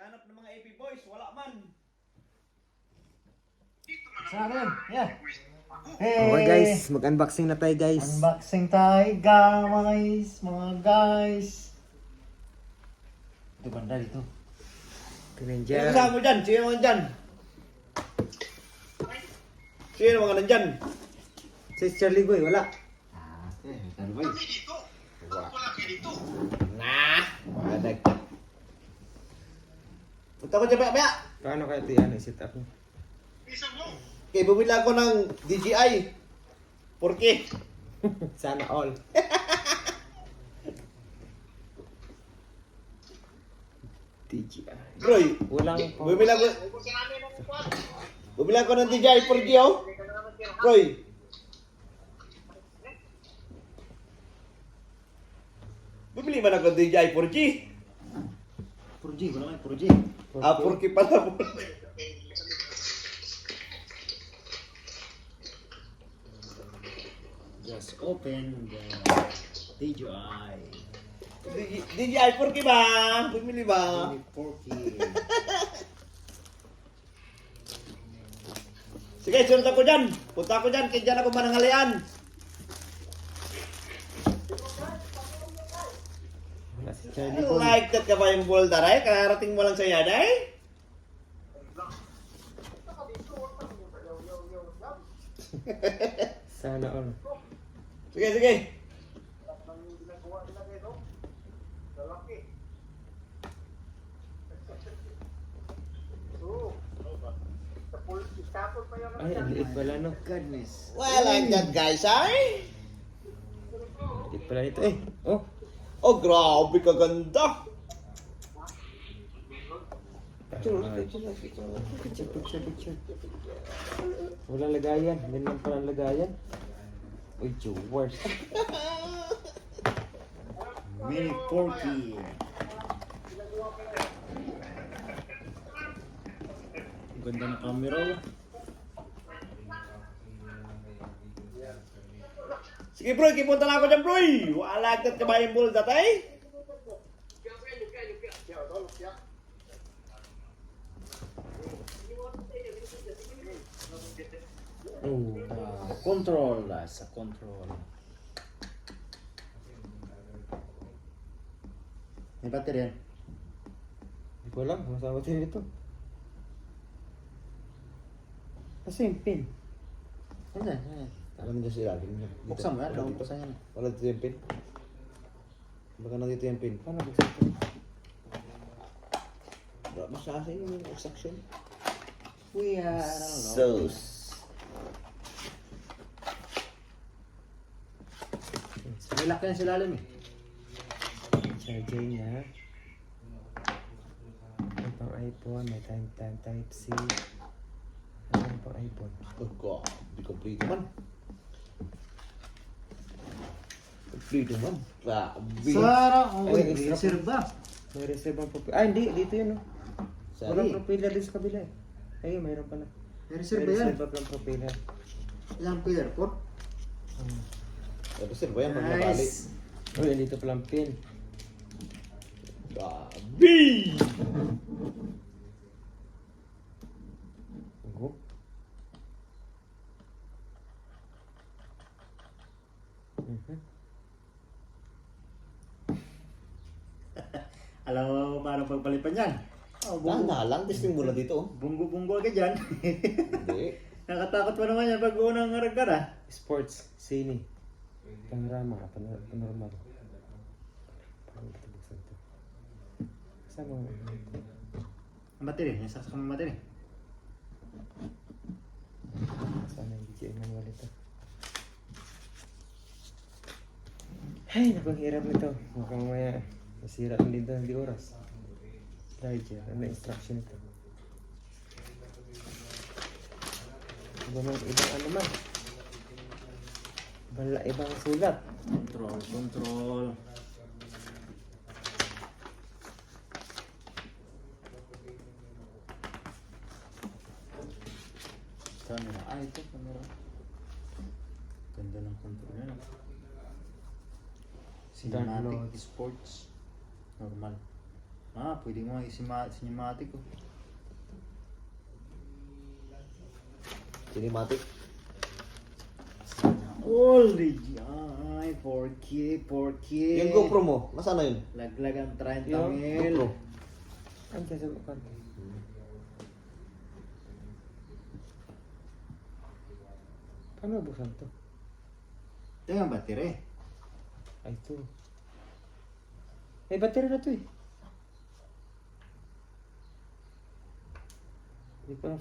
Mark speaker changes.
Speaker 1: Naghanap ng mga AP boys, wala man.
Speaker 2: Sa akin, yeah.
Speaker 3: Okay guys, mag-unboxing na tayo guys.
Speaker 2: Unboxing tayo guys, mga guys. Ito banda dito.
Speaker 3: Tingnan
Speaker 1: Sino
Speaker 3: dyan.
Speaker 1: kasama mo dyan? Sino mga dyan? Sino mga nandyan?
Speaker 3: Si Charlie Boy, wala.
Speaker 2: Ano ba yun?
Speaker 1: Nah, wadag. Punta ko dyan maya.
Speaker 3: Paano kaya ito yan? I-set up mo.
Speaker 1: Okay, bumili ako ng DJI. Porke.
Speaker 3: Sana all. DJI.
Speaker 1: Bro,
Speaker 3: Walang
Speaker 1: bumili ako ng DJI 4G, oh. Bro. Bumili man ako ng DJI 4G.
Speaker 2: Purji, wala may Purji.
Speaker 1: Ah, 4G pala.
Speaker 2: Just open the DJI.
Speaker 1: DJI 4G ba? Bumili ba?
Speaker 2: Porky.
Speaker 1: Sige, sunod ako dyan. Punta ako dyan, kaya dyan ako mananghalian.
Speaker 3: Wala si Charlie Boy.
Speaker 1: Like that ka ba yung boulder, eh? Kararating mo lang sa yan, eh?
Speaker 3: Sana all.
Speaker 1: Sige, sige.
Speaker 3: Ay, ang liit pala no.
Speaker 2: Goodness.
Speaker 1: Well, like that, guys, ay?
Speaker 3: Liit pala nito eh. Oh,
Speaker 1: Oh, grabe kaganda.
Speaker 3: picture. Walang lagayan. Yan lang pala ang lagayan. Uy, jewers.
Speaker 2: Mini Porky. Ang ganda ng camera.
Speaker 1: Sige, bro, kipunta na ako dyan, bro. Like that ka ba yung boulder, eh?
Speaker 3: Oh,
Speaker 2: Control. Sa control. May battery yan.
Speaker 3: hindi ko alam. Masama tayo dito. Kasi yung pin.
Speaker 2: Ano yan?
Speaker 1: Alam niya sila.
Speaker 2: Buksan mo yan. Buksan yan.
Speaker 1: Wala dito yung pin. Baka nandito yung pin.
Speaker 3: Paano buksan ito?
Speaker 1: Mas sa akin yung extraction.
Speaker 2: We are, I don't know. May lock yan sa lalim eh.
Speaker 3: Charger niya. May pang iPhone, may type C. Ano pang iPhone?
Speaker 1: Oh, God. Di complete man. Complete man. Grabe.
Speaker 2: Sarang, oh,
Speaker 3: Ay,
Speaker 2: may
Speaker 3: extra
Speaker 2: reserve ba?
Speaker 3: May reserve ang propeller. Ah, hindi. Dito yun, oh. Walang
Speaker 1: Sorry.
Speaker 3: propeller din sa kabila, eh. Ayun, mayroon pala.
Speaker 2: May reserve ba yan?
Speaker 3: reserve ng propeller.
Speaker 2: Ilang pillar po?
Speaker 1: Pero sir, ba yan pag nabali?
Speaker 2: Nice.
Speaker 3: Uy, dito pala ang pin.
Speaker 1: Grabe!
Speaker 3: Go.
Speaker 2: Alam mo paano pagpalipan yan? Oh,
Speaker 1: Tanda lang, testing muna dito. Oh.
Speaker 2: Bunggo-bunggo ka dyan.
Speaker 1: Hindi.
Speaker 2: Nakatakot pa naman yan pag unang harag ka na.
Speaker 3: Sports, sini. Panorama, panormal. Paano ito buksan ito? Saan mo?
Speaker 2: Ang battery, yung saksak ng battery.
Speaker 3: Sana yung DJI manual ito. Ay, naku, ang hirap nito. Mukhang maya, masira ang dito ng di oras. Charger, ano instruction ito? Ibang ano man. Ibang sulat.
Speaker 2: Control. Camera. Ah, ito, camera. Ganda ng control yan. Cinematic
Speaker 3: Download.
Speaker 2: Sports. Normal. Pwede mo cinematic oh.
Speaker 1: Cinematic.
Speaker 2: Holy ay 4K.
Speaker 1: Yung GoPro mo, nasaan na yun?
Speaker 2: Laglagan 30
Speaker 3: Yung
Speaker 2: mil.
Speaker 1: GoPro.
Speaker 3: Ang kaya sa bukan. Paano buksan to?
Speaker 2: Ito yung battery.
Speaker 3: Ay, ito. May battery na to eh. Hindi ko alam